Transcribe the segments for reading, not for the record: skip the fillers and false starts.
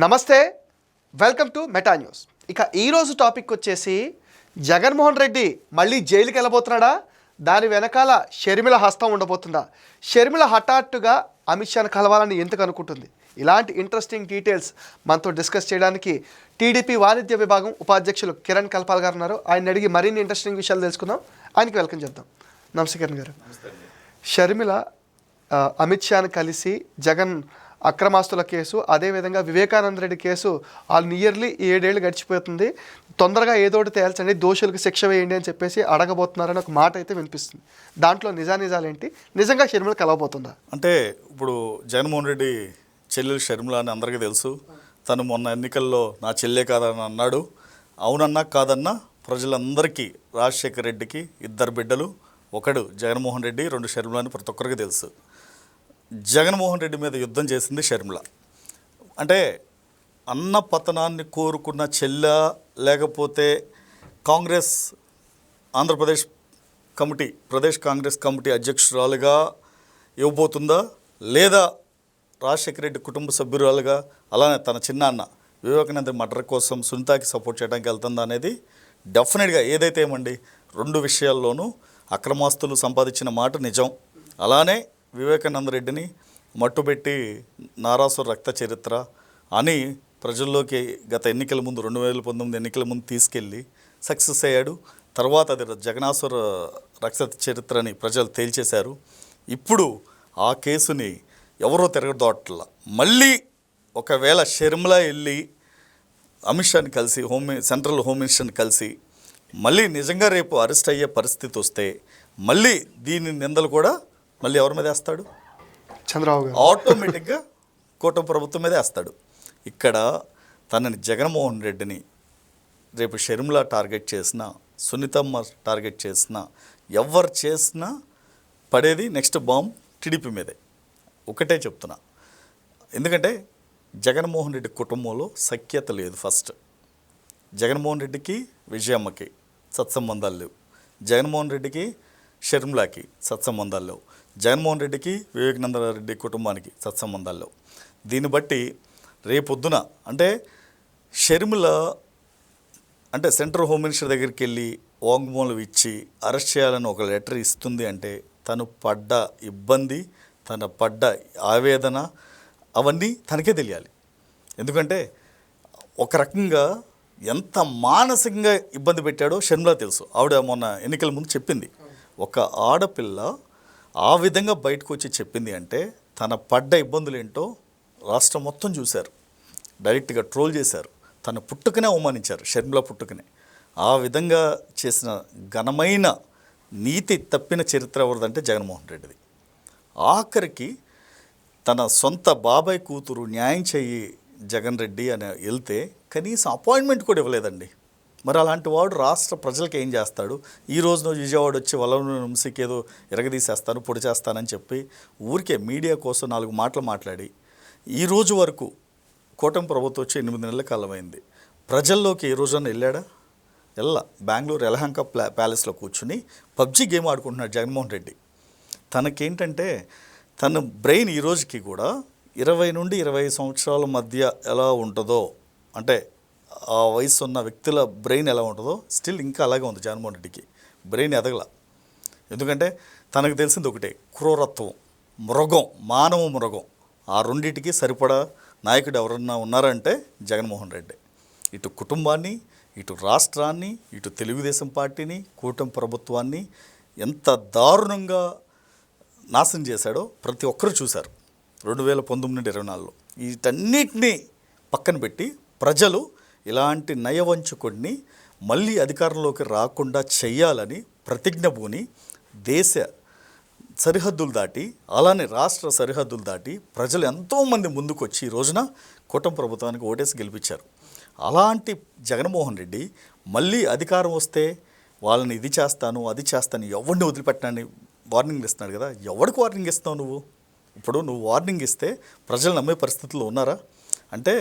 నమస్తే, welcome to meta news. ఇక ఈరోజు టాపిక్ వచ్చేసి జగన్మోహన్ రెడ్డి మళ్ళీ జైలుకి వెళ్ళబోతున్నాడా, దాని వెనకాల షర్మిల హస్తం ఉండబోతుందా, షర్మిల హఠాత్తుగా అమిత్ షాను కలవాలని ఎందుకు అనుకుంటుంది, ఇలాంటి ఇంట్రెస్టింగ్ డీటెయిల్స్ మనతో డిస్కస్ చేయడానికి టీడీపీ వాణిజ్య విభాగం ఉపాధ్యక్షులు కిరణ్ కల్పాల్ గారు ఉన్నారు. ఆయన అడిగి మరిన్ని ఇంట్రెస్టింగ్ విషయాలు తెలుసుకుందాం. ఆయనకి వెల్కమ్ చెప్తాం. నమస్తే కిరణ్ గారు. షర్మిల అమిత్ షాను కలిసి జగన్ అక్రమాస్తుల కేసు, అదేవిధంగా వివేకానంద రెడ్డి కేసు నియర్లీ 7 ఏళ్ళు గడిచిపోతుంది, తొందరగా ఏదోటి తేల్చండి, దోషులకు శిక్ష వేయండి అని చెప్పేసి అడగబోతున్నారని ఒక మాట అయితే వినిపిస్తుంది. దాంట్లో నిజాలేంటి, నిజంగా షర్మిల కలవబోతుందా? అంటే ఇప్పుడు జగన్మోహన్ రెడ్డి చెల్లెలు షర్మిల అని అందరికీ తెలుసు. తను మొన్న ఎన్నికల్లో నా చెల్లె కాదని అన్నాడు. అవునన్నా కాదన్నా ప్రజలందరికీ, రాజశేఖర్ రెడ్డికి 2 బిడ్డలు, ఒకడు జగన్మోహన్ రెడ్డి, 2 షర్మిల అని ప్రతి ఒక్కరికి తెలుసు. జగన్మోహన్ రెడ్డి మీద యుద్ధం చేసింది షర్మిల. అంటే అన్న పతనాన్ని కోరుకున్న చెల్లె, లేకపోతే కాంగ్రెస్ ఆంధ్రప్రదేశ్ కమిటీ, ప్రదేశ్ కాంగ్రెస్ కమిటీ అధ్యక్షురాలుగా ఇవ్వబోతుందా, లేదా రాజశేఖర రెడ్డి కుటుంబ సభ్యురాలుగా, అలానే తన చిన్నాన్న వివేకానంద మర్డర్ కోసం సునీతకి సపోర్ట్ చేయడానికి వెళ్తుందా అనేది డెఫినెట్గా ఏదైతే ఏమండి 2 విషయాల్లోనూ అక్రమాస్తులు సంపాదించిన మాట నిజం. అలానే వివేకానంద రెడ్డిని మట్టుబెట్టి నారాసుర రక్త చరిత్ర అని ప్రజల్లోకి గత ఎన్నికల ముందు 2019 ఎన్నికల ముందు తీసుకెళ్ళి సక్సెస్ అయ్యాడు. తర్వాత అది జగనాసుర రక్త చరిత్రని ప్రజలు తేల్చేశారు. ఇప్పుడు ఆ కేసుని ఎవరో తిరగదోట్ల మళ్ళీ ఒకవేళ షర్మిల వెళ్ళి అమిత్ షాని కలిసి సెంట్రల్ హోమ్ మినిస్టర్ని కలిసి మళ్ళీ నిజంగా రేపు అరెస్ట్ అయ్యే పరిస్థితి వస్తే మళ్ళీ దీని నిందలు కూడా మళ్ళీ ఎవరి మీద వేస్తాడు? చంద్రబాబు గారు. ఆటోమేటిక్గా కూటమి ప్రభుత్వం మీదే వేస్తాడు. ఇక్కడ తనని జగన్మోహన్ రెడ్డిని రేపు షర్మిల టార్గెట్ చేసినా, సునీతమ్మ టార్గెట్ చేసినా, ఎవరు చేసినా పడేది నెక్స్ట్ బాంబ్ టీడీపీ మీదే. ఒకటే చెప్తున్నా, ఎందుకంటే జగన్మోహన్ రెడ్డి కుటుంబంలో సఖ్యత లేదు. ఫస్ట్ జగన్మోహన్ రెడ్డికి విజయమ్మకి సత్సంబంధాలు లేవు, జగన్మోహన్ రెడ్డికి షర్మిలకి సత్సంబంధాలు లేవు, జగన్మోహన్ రెడ్డికి వివేకానంద రెడ్డి కుటుంబానికి సత్సంబంధాలు లేవు. దీన్ని బట్టి రేపొద్దున అంటే షర్మిల అంటే సెంట్రల్ హోమ్ మినిస్టర్ దగ్గరికి వెళ్ళి వాంగ్మూలం ఇచ్చి అరెస్ట్ చేయాలని ఒక లెటర్ ఇస్తుంది అంటే తను పడ్డ ఇబ్బంది, తన పడ్డ ఆవేదన అవన్నీ తనకే తెలియాలి. ఎందుకంటే ఒక రకంగా ఎంత మానసికంగా ఇబ్బంది పెట్టాడో షర్మిల తెలుసు. ఆవిడ మొన్న ఎన్నికల ముందు చెప్పింది, ఒక ఆడపిల్ల ఆ విధంగా బయటకు వచ్చి చెప్పింది అంటే తన పడ్డ ఇబ్బందులు ఏంటో రాష్ట్రం మొత్తం చూశారు. డైరెక్ట్గా ట్రోల్ చేశారు, తన పుట్టుకనే అవమానించారు, షర్మిల పుట్టుకనే. ఆ విధంగా చేసిన ఘనమైన నీతి తప్పిన చరిత్ర ఎవరిదంటే జగన్మోహన్ రెడ్డిది. ఆఖరికి తన సొంత బాబాయ్ కూతురు న్యాయం చెయ్యి జగన్ రెడ్డి అని వెళ్తే కనీసం అపాయింట్మెంట్ కూడా ఇవ్వలేదండి. మరి అలాంటి వాడు రాష్ట్ర ప్రజలకు ఏం చేస్తాడు? ఈ రోజున విజయవాడ వచ్చి వలన వంశీకి ఏదో ఎరగదీసేస్తాను, పొడి చేస్తానని చెప్పి ఊరికే మీడియా కోసం 4 మాటలు మాట్లాడి ఈ రోజు వరకు కూటమి ప్రభుత్వం వచ్చి 8 నెలల కాలమైంది. ప్రజల్లోకి ఏ రోజున వెళ్ళాడా? బెంగళూరు యలహంక ప్యాలెస్లో కూర్చుని పబ్జీ గేమ్ ఆడుకుంటున్నాడు జగన్మోహన్ రెడ్డి. తనకేంటంటే తన బ్రెయిన్ ఈ రోజుకి కూడా 20 నుండి 25 సంవత్సరాల మధ్య ఎలా ఉంటుందో, అంటే ఆ వయసు ఉన్న వ్యక్తుల బ్రెయిన్ ఎలా ఉంటుందో స్టిల్ ఇంకా అలాగే ఉంది జగన్మోహన్ రెడ్డికి. బ్రెయిన్ ఎదగల. ఎందుకంటే తనకు తెలిసింది ఒకటే, క్రూరత్వం, మృగం, మానవ మృగం. ఆ రెండింటికి సరిపడా నాయకుడు ఎవరన్నా ఉన్నారంటే జగన్మోహన్ రెడ్డి. ఇటు కుటుంబాన్ని, ఇటు రాష్ట్రాన్ని, ఇటు తెలుగుదేశం పార్టీని, కూటమి ప్రభుత్వాన్ని ఎంత దారుణంగా నాశనం చేశాడో ప్రతి ఒక్కరూ చూశారు 2019 నుండి 24లో. వీటన్నిటినీ పక్కన పెట్టి ప్రజలు ఇలాంటి నయవంచుకుడిని మళ్ళీ అధికారంలోకి రాకుండా చెయ్యాలని ప్రతిజ్ఞ పూని దేశ సరిహద్దులు దాటి, అలానే రాష్ట్ర సరిహద్దులు దాటి ప్రజలు ఎంతోమంది ముందుకొచ్చి ఈ రోజున కూటమి ప్రభుత్వానికి ఓటేసి గెలిపించారు. అలాంటి జగన్మోహన్ రెడ్డి మళ్ళీ అధికారం వస్తే వాళ్ళని ఇది చేస్తాను, అది చేస్తాను, ఎవరిని వదిలిపెట్టనని వార్నింగ్ ఇస్తున్నాడు కదా. ఎవరికి వార్నింగ్ ఇస్తావు నువ్వు? ఇప్పుడు నువ్వు వార్నింగ్ ఇస్తే ప్రజలు నమ్మే పరిస్థితుల్లో ఉన్నారా? అంటే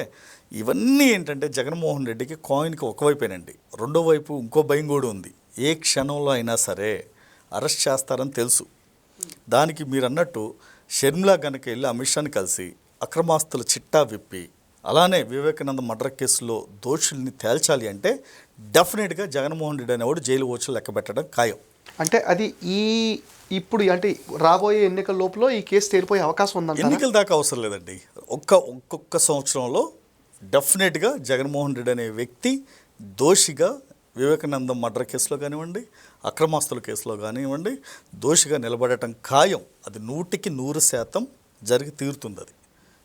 ఇవన్నీ ఏంటంటే జగన్మోహన్ రెడ్డికి కాయిన్కి ఒకవైపేనండి, రెండో వైపు ఇంకో భయం కూడా ఉంది. ఏ క్షణంలో అయినా సరే అరెస్ట్ చేస్తారని తెలుసు. దానికి మీరు అన్నట్టు షర్మిల కనుక వెళ్ళి అమిత్ షాని కలిసి అక్రమాస్తుల చిట్టా విప్పి అలానే వివేకానంద మర్డర్ కేసులో దోషుల్ని తేల్చాలి అంటే డెఫినెట్గా జగన్మోహన్ రెడ్డి అనేవాడు జైలు ఓచులు లెక్క పెట్టడం ఖాయం. అంటే అది ఇప్పుడు అంటే రాబోయే ఎన్నికల లోపల ఈ కేసు తేలిపోయే అవకాశం ఉందంట. ఎన్నికల దాకా అవసరం లేదండి. ఒక్కొక్క సంవత్సరంలో డెఫినెట్గా జగన్మోహన్ రెడ్డి అనే వ్యక్తి దోషిగా వివేకానందం మర్డర్ కేసులో కానివ్వండి, అక్రమాస్తుల కేసులో కానివ్వండి, దోషిగా నిలబడటం ఖాయం. అది 100% జరిగి తీరుతుంది అది.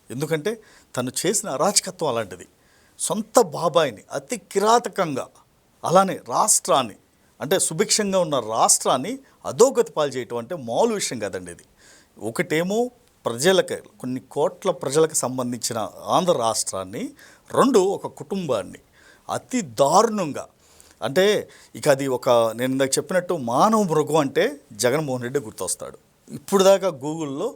ఎందుకంటే తను చేసిన అరాచకత్వం అలాంటిది. సొంత బాబాయిని అతి కిరాతకంగా, అలానే రాష్ట్రాన్ని అంటే సుభిక్షంగా ఉన్న రాష్ట్రాన్ని అధోగతి పాలు చేయటం అంటే మామూలు విషయం కాదండి ఇది. ఒకటేమో ప్రజలకి, కొన్ని కోట్ల ప్రజలకు సంబంధించిన ఆంధ్ర రాష్ట్రాన్ని, రెండు ఒక కుటుంబాన్ని అతి దారుణంగా, అంటే ఇక అది నేను ఇందాక చెప్పినట్టు మానవ మృగం అంటే జగన్మోహన్ రెడ్డి గుర్తొస్తాడు. ఇప్పుడు దాకా గూగుల్లో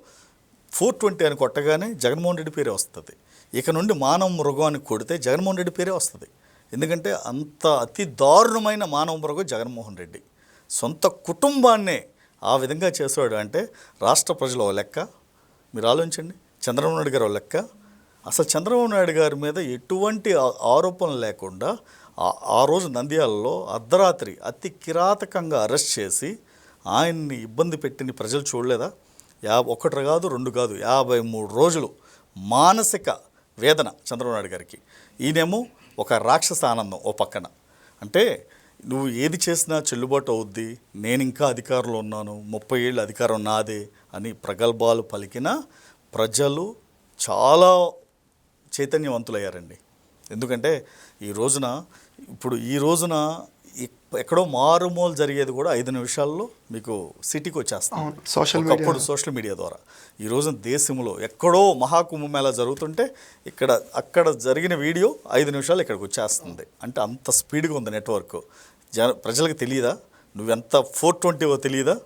420 అని కొట్టగానే జగన్మోహన్ రెడ్డి పేరే వస్తుంది. ఇక నుండి మానవ మృగం అని కొడితే జగన్మోహన్ రెడ్డి పేరే వస్తుంది. ఎందుకంటే అంత అతి దారుణమైన మానవ మృగం జగన్మోహన్ రెడ్డి. సొంత కుటుంబాన్నే ఆ విధంగా చేసాడు అంటే రాష్ట్ర ప్రజలు ఒక లెక్క. మీరు ఆలోచించండి, చంద్రబాబు నాయుడు గారు ఒక లెక్క. అసలు చంద్రబాబు నాయుడు గారి మీద ఎటువంటి ఆరోపణలు లేకుండా ఆ రోజు నంద్యాలలో అర్ధరాత్రి అతి కిరాతకంగా అరెస్ట్ చేసి ఆయన్ని ఇబ్బంది పెట్టిన ప్రజలు చూడలేదా? 1 కాదు 2 కాదు 53 రోజులు మానసిక వేదన చంద్రబాబు నాయుడు గారికి. ఈయనేమో ఒక రాక్షస ఆనందం ఓ పక్కన. అంటే నువ్వు ఏది చేసినా చెల్లుబాటు అవుద్ది, నేను ఇంకా అధికారంలో ఉన్నాను, 30 ఏళ్ళు అధికారం నాదే అని ప్రగల్భాలు పలికిన ప్రజలు చాలా చైతన్యవంతులయ్యారండి. ఎందుకంటే ఈ రోజున ఎక్కడో మారుమూల జరిగేది కూడా 5 నిమిషాల్లో మీకు సిటీకి వచ్చేస్తాం సోషల్ మీడియా ద్వారా. ఈ రోజున దేశంలో ఎక్కడో మహాకుంభమేళా జరుగుతుంటే అక్కడ జరిగిన వీడియో 5 నిమిషాలు ఇక్కడికి వచ్చేస్తుంది. అంటే అంత స్పీడ్గా ఉంది నెట్వర్క్. ప్రజలకు తెలియదా నువ్వెంత 420వో తెలియదా,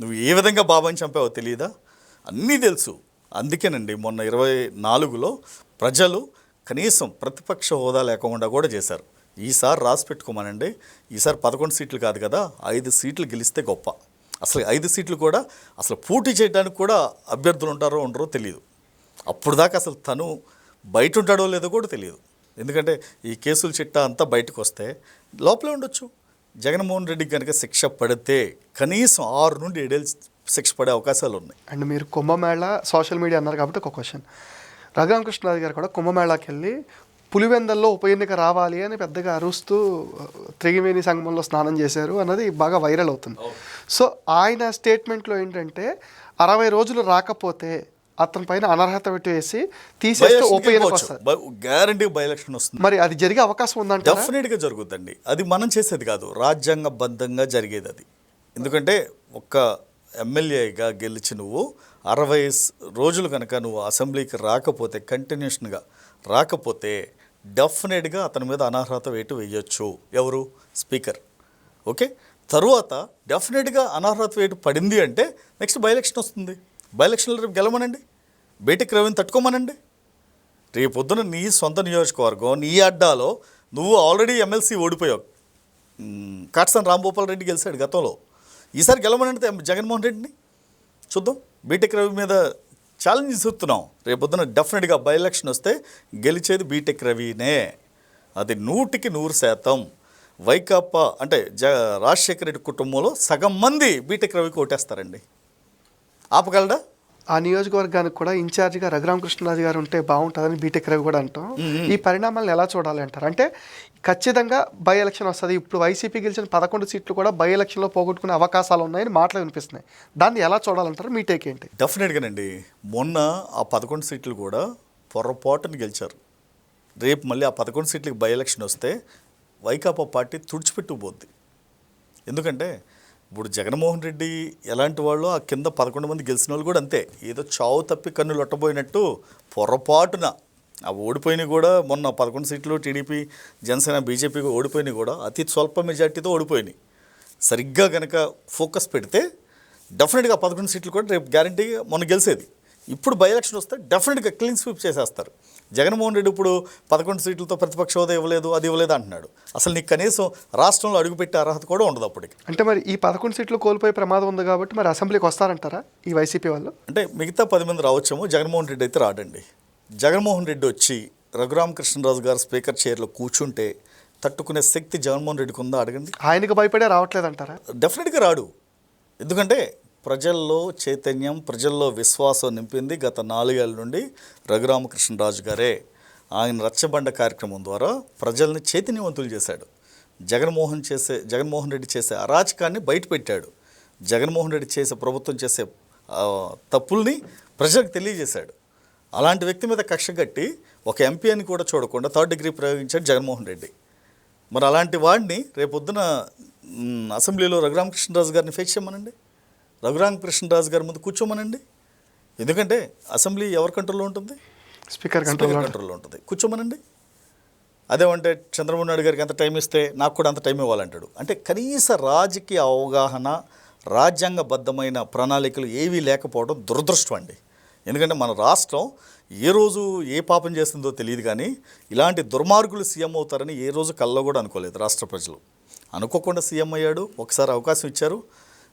నువ్వు ఏ విధంగా బాబాని చంపావో తెలియదా, అన్నీ తెలుసు. అందుకేనండి మొన్న 24లో ప్రజలు కనీసం ప్రతిపక్ష హోదా లేకుండా కూడా చేశారు. ఈసారి రాసి పెట్టుకోమనండి, ఈసారి 11 సీట్లు కాదు కదా, 5 సీట్లు గెలిస్తే గొప్ప. అసలు 5 సీట్లు కూడా అసలు పోటీ చేయడానికి కూడా అభ్యర్థులు ఉంటారో ఉండరో తెలియదు. అప్పుడు దాకా అసలు తను బయట ఉంటాడో లేదో కూడా తెలియదు. ఎందుకంటే ఈ కేసుల చిట్టా అంతా బయటకు వస్తే లోపలే ఉండొచ్చు. జగన్మోహన్ రెడ్డికి కనుక శిక్ష పడితే కనీసం 6 నుండి 7 ఏళ్ళు శిక్ష పడే అవకాశాలు ఉన్నాయి. అండ్ మీరు కుంభమేళ సోషల్ మీడియా అన్నారు కాబట్టి ఒక క్వశ్చన్. రఘురామకృష్ణరాజు గారు కూడా కుంభమేళాకి వెళ్ళి పులివెందల్లో ఉప ఎన్నిక రావాలి అని పెద్దగా అరుస్తూ త్రివేణి సంగమంలో స్నానం చేశారు అన్నది బాగా వైరల్ అవుతుంది. సో ఆయన స్టేట్మెంట్లో ఏంటంటే 60 రోజులు రాకపోతే అతని పైన అనర్హత పెట్టి వేసి తీసేస్తే ఉప ఎన్నిక వస్తుంది, గ్యారంటీ బై ఎలక్షన్ వస్తుంది. మరి అది జరిగే అవకాశం ఉందంటే డెఫినెట్గా జరుగుతుందండి. అది మనం చేసేది కాదు, రాజ్యాంగబద్ధంగా జరిగేది అది. ఎందుకంటే ఒక్క ఎమ్మెల్యేగా గెలిచి నువ్వు 60 రోజులు కనుక నువ్వు అసెంబ్లీకి రాకపోతే, కంటిన్యూషన్గా రాకపోతే డెఫినెట్గా అతని మీద అనర్హత వేటు వేయొచ్చు. ఎవరు? స్పీకర్. ఓకే, తరువాత డెఫినెట్గా అనర్హత వేటు పడింది అంటే నెక్స్ట్ బై ఎలక్షన్ వస్తుంది. బై ఎలక్షన్లో రేపు గెలవమనండి, బేటికి రవిని తట్టుకోమనండి. రేపొద్దున నీ సొంత నియోజకవర్గం, నీ అడ్డాలో నువ్వు ఆల్రెడీ ఎమ్మెల్సీ ఓడిపోయావు. కాట్సాని రాంభూపాల్ రెడ్డి గెలిచాడు గతంలో. ఈసారి గెలవమనంటే జగన్మోహన్ రెడ్డిని చూద్దాం. బీటెక్ రవి మీద ఛాలెంజ్ ఇస్తున్నాం. రేపొద్దున డెఫినెట్గా బై ఎలక్షన్ వస్తే గెలిచేది బీటెక్ రవినే. అది 100% వైకాపా అంటే రాజశేఖర రెడ్డి కుటుంబంలో సగం మంది బీటెక్ రవికి ఓటేస్తారండి. ఆపగలడా? ఆ నియోజకవర్గానికి కూడా ఇన్ఛార్జిగా రఘురామకృష్ణరాజు గారు ఉంటే బాగుంటుందని బీటెక్ రవి కూడా అంటాం. ఈ పరిణామాలను ఎలా చూడాలి అంటారు? అంటే ఖచ్చితంగా బై ఎలక్షన్ వస్తుంది. ఇప్పుడు వైసీపీ గెలిచిన 11 సీట్లు కూడా బై ఎలక్షన్లో పోగొట్టుకునే అవకాశాలు ఉన్నాయని మాటలు వినిపిస్తున్నాయి. దాన్ని ఎలా చూడాలంటారు? మీ టేక్ ఏంటి? డెఫినెట్గానండి. మొన్న ఆ 11 సీట్లు కూడా పొరపాటుని గెలిచారు. రేపు మళ్ళీ ఆ 11 సీట్లకి బై ఎలక్షన్ వస్తే వైకాపా పార్టీ తుడిచిపెట్టుకుపోద్ది. ఎందుకంటే ఇప్పుడు జగన్మోహన్ రెడ్డి ఎలాంటి వాళ్ళు, ఆ కింద 11 మంది గెలిచిన వాళ్ళు కూడా అంతే. ఏదో చావు తప్పి కన్ను లొట్టబోయినట్టు పొరపాటున ఆ ఓడిపోయినవి కూడా మొన్న 11 సీట్లు టీడీపీ, జనసేన, బీజేపీకి ఓడిపోయినాయి కూడా అతి స్వల్ప మెజార్టీతో ఓడిపోయినాయి. సరిగ్గా కనుక ఫోకస్ పెడితే డెఫినెట్గా 11 సీట్లు కూడా రేపు గ్యారంటీగా మొన్న గెలిచేది. ఇప్పుడు బై ఎలక్షన్ వస్తే డెఫినెట్గా క్లీన్ స్వీప్ చేసేస్తారు. జగన్మోహన్ రెడ్డి ఇప్పుడు 11 సీట్లతో ప్రతిపక్ష హోదా ఇవ్వలేదు, అది ఇవ్వలేదు అంటున్నాడు. అసలు నీకు కనీసం రాష్ట్రంలో అడుగుపెట్టే అర్హత కూడా ఉండదు అప్పటికి. అంటే మరి ఈ 11 సీట్లు కోల్పోయే ప్రమాదం ఉంది కాబట్టి మరి అసెంబ్లీకి వస్తారంటారా ఈ వైసీపీ వాళ్ళు? అంటే మిగతా 10 మంది రావచ్చేమో, జగన్మోహన్ రెడ్డి అయితే రాడండి. జగన్మోహన్ రెడ్డి వచ్చి రఘురామకృష్ణరాజు గారు స్పీకర్ చైర్లో కూర్చుంటే తట్టుకునే శక్తి జగన్మోహన్ రెడ్డికి ఉందా అడగండి. ఆయనకు భయపడే రావట్లేదంటారా? డెఫినెట్గా రాడు. ఎందుకంటే ప్రజల్లో చైతన్యం, ప్రజల్లో విశ్వాసం నింపింది గత 4 ఏళ్ళ నుండి రఘురామకృష్ణరాజు గారే. ఆయన రచ్చబండ కార్యక్రమం ద్వారా ప్రజల్ని చైతన్యవంతులు చేశాడు. జగన్మోహన్ రెడ్డి చేసే అరాచకాన్ని బయటపెట్టాడు. జగన్మోహన్ రెడ్డి చేసే ప్రభుత్వం చేసే తప్పుల్ని ప్రజలకు తెలియజేశాడు. అలాంటి వ్యక్తి మీద కక్ష కట్టి ఒక ఎంపీ అని కూడా చూడకుండా 3rd డిగ్రీ ప్రయోగించాడు జగన్మోహన్ రెడ్డి. మరి అలాంటి వాడిని రేపొద్దున అసెంబ్లీలో రఘురామకృష్ణరాజు గారిని ఫేస్ చేయమనండి, రఘురామకృష్ణరాజు గారి ముందు కూర్చోమనండి. ఎందుకంటే అసెంబ్లీ ఎవరి కంట్రోల్లో ఉంటుంది? స్పీకర్ కంట్రోల్లో ఉంటుంది. కూర్చోమనండి. అదేమంటే చంద్రబాబు నాయుడు గారికి ఎంత టైం ఇస్తే నాకు కూడా అంత టైం ఇవ్వాలంటాడు. అంటే కనీస రాజకీయ అవగాహన, రాజ్యాంగబద్ధమైన ప్రణాళికలు ఏవీ లేకపోవడం దురదృష్టం అండి. ఎందుకంటే మన రాష్ట్రం ఏ రోజు ఏ పాపం చేస్తుందో తెలియదు, కానీ ఇలాంటి దుర్మార్గులు సీఎం అవుతారని ఏ రోజు కల్లో కూడా అనుకోలేదు రాష్ట్ర ప్రజలు. అనుకోకుండా సీఎం అయ్యాడు. ఒకసారి అవకాశం ఇచ్చారు,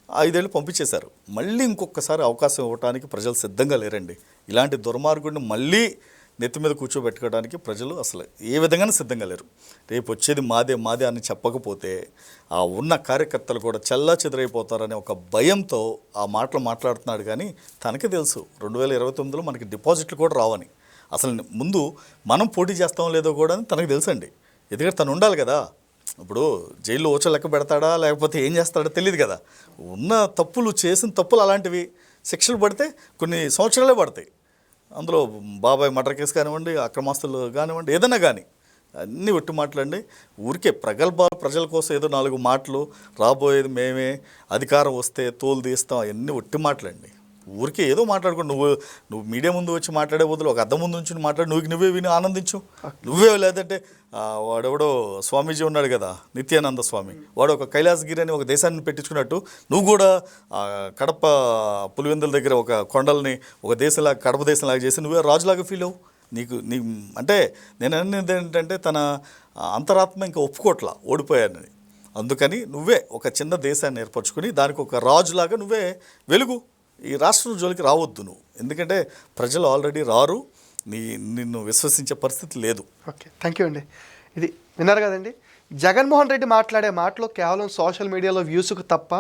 5 ఏళ్ళు పంపించేశారు. మళ్ళీ ఇంకొకసారి అవకాశం ఇవ్వడానికి ప్రజలు సిద్ధంగా లేరండి. ఇలాంటి దుర్మార్గుడిని మళ్ళీ నెత్తి మీద కూర్చోబెట్టుకోవడానికి ప్రజలు అసలు ఏ విధంగానూ సిద్ధంగా లేరు. రేపు వచ్చేది మాదే అని చెప్పకపోతే ఆ ఉన్న కార్యకర్తలు కూడా చల్లా చెదరైపోతారనే ఒక భయంతో ఆ మాటలు మాట్లాడుతున్నాడు. కానీ తనకే తెలుసు 2029లో మనకి డిపాజిట్లు కూడా రావని. అసలు ముందు మనం పోటీ చేస్తామో లేదో కూడా తనకు తెలుసండి. ఎందుకంటే తను ఉండాలి కదా. ఇప్పుడు జైల్లో ఓచ లెక్క పెడతాడా లేకపోతే ఏం చేస్తాడో తెలియదు కదా. ఉన్న తప్పులు, చేసిన తప్పులు అలాంటివి, శిక్షలు పడితే కొన్ని సంవత్సరాలే పడతాయి. అందులో బాబాయ్ మర్డర్ కేసు కానివ్వండి, అక్రమాస్తులు కానివ్వండి, ఏదైనా కానీ అన్నీ ఒట్టి మాటలండి. ఊరికే ప్రగల్భాలు, ప్రజల కోసం ఏదో 4 మాటలు, రాబోయేది మేమే, అధికారం వస్తే తోలు తీస్తాం, అవన్నీ ఒట్టి మాటలండి. ఊరికే ఏదో మాట్లాడుకో. నువ్వు మీడియా ముందు వచ్చి మాట్లాడే బదులు ఒక అద్దం ముందు నుంచి మాట్లాడి నువ్వే విని ఆనందించు. నువ్వే లేదంటే వాడెవడో స్వామీజీ ఉన్నాడు కదా, నిత్యానంద స్వామి, వాడు ఒక కైలాసగిరి అని ఒక దేశాన్ని పెట్టించుకున్నట్టు నువ్వు కూడా కడప పులివెందుల దగ్గర ఒక కొండల్ని ఒక దేశంలాగా, కడప దేశంలాగా చేసి నువ్వే రాజులాగా ఫీల్ అవ్వు. నీకు అంటే నేను అనేది ఏంటంటే తన అంతరాత్మ ఇంకా ఒప్పుకోట్లా ఓడిపోయానని. అందుకని నువ్వే ఒక చిన్న దేశాన్ని ఏర్పరచుకుని దానికి ఒక రాజులాగా నువ్వే వెలుగు. ఈ రాష్ట్రం జోలికి రావద్దు నువ్వు. ఎందుకంటే ప్రజలు ఆల్రెడీ రారు, నిన్ను విశ్వసించే పరిస్థితి లేదు. ఓకే, థ్యాంక్ యూ అండి. ఇది విన్నారు కదండి, జగన్మోహన్ రెడ్డి మాట్లాడే మాటలు కేవలం సోషల్ మీడియాలో వ్యూస్కు తప్ప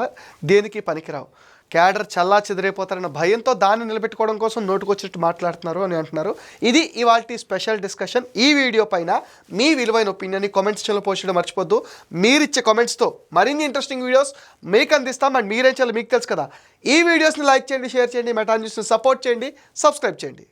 దేనికి పనికిరావు. క్యాడర్ చల్లా చెదిరైపోతారన్న భయంతో దాన్ని నిలబెట్టుకోవడం కోసం నోటుకొచ్చినట్టు మాట్లాడుతున్నారు అని అంటున్నారు. ఇది ఇవాల్టి స్పెషల్ డిస్కషన్. ఈ వీడియో పైన మీ విలువైన ఒపీనియన్ని కామెంట్స్ సెక్షన్లో పోస్ట్ చేయడం మర్చిపోద్దు. మీరిచ్చే కామెంట్స్తో మరిన్ని ఇంట్రెస్టింగ్ వీడియోస్ మీకు అందిస్తాం. అండ్ మీరేం చేయాలో మీకు తెలుసు కదా. ఈ వీడియోస్ని లైక్ చేయండి, షేర్ చేయండి, మెటా న్యూస్ని సపోర్ట్ చేయండి, సబ్స్క్రైబ్ చేయండి.